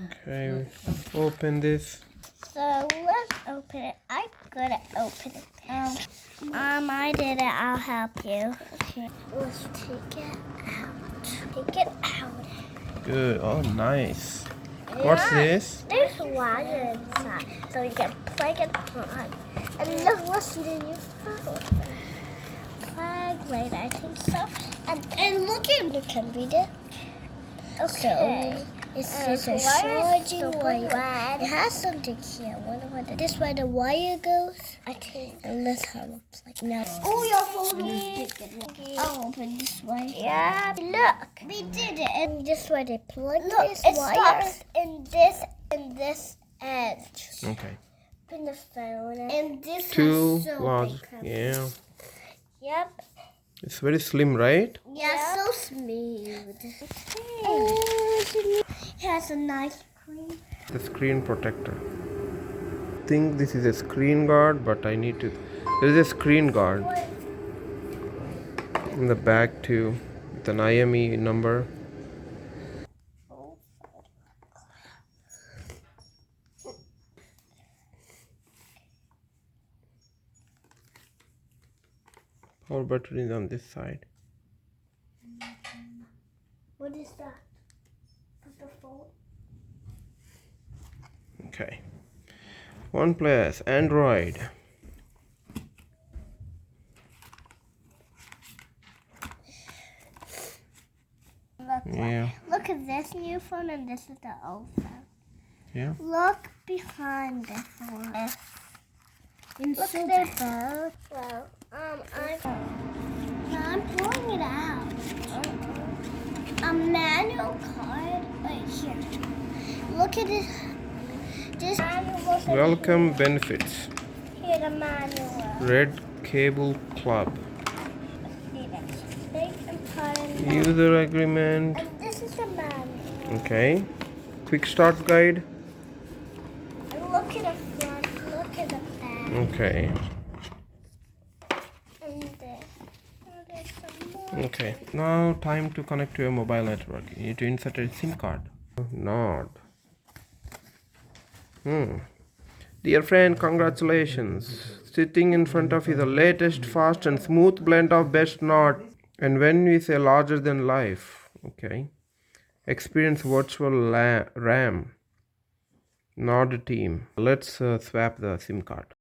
Okay, open this. So let's open it. I'm gonna open it. I did it. I'll help you. Okay. Let's take it out. Take it out. Good. Oh, nice. What's this? There's wire inside, so you can plug it on. And look what's in your phone. Plug right, I think so. And look at you can read it. Okay. So it says a charging wire. It has something here. What this where the wire goes? I think. And let's have a plug now. Oh, your phone. I'll open this way. Yeah. Look. We did it. And this way they plug this wire. It stops in this edge. Okay. Open the phone. And this Two so large. big. Yeah. Yep. It's very slim, right? Yeah, so smooth. It has a nice screen. The screen protector. I think this is a screen guard, but I need to. There is a screen guard in the back too, with an IME number. Power button is on this side. What is that? The phone. Okay. OnePlus, Android. Look at this new phone and this is the old phone. Yeah. Look behind this one. Look at their both. Well, I'm pulling it out. A manual card right here. Look at this. This manual. Welcome benefits. Here the manual. Red Cable Club. Big and User agreement. and this is the manual. Okay. Quick start guide. And look at the front. Look at the back. Okay. And this. Oh, there's some more. Okay. Now time to connect to a mobile network. You need to insert a SIM card. Not. Dear friend, congratulations. Sitting in front of you the latest, fast and smooth blend of best not. And when we say larger than life, okay. Experience virtual RAM. Nod team. Let's swap the SIM card.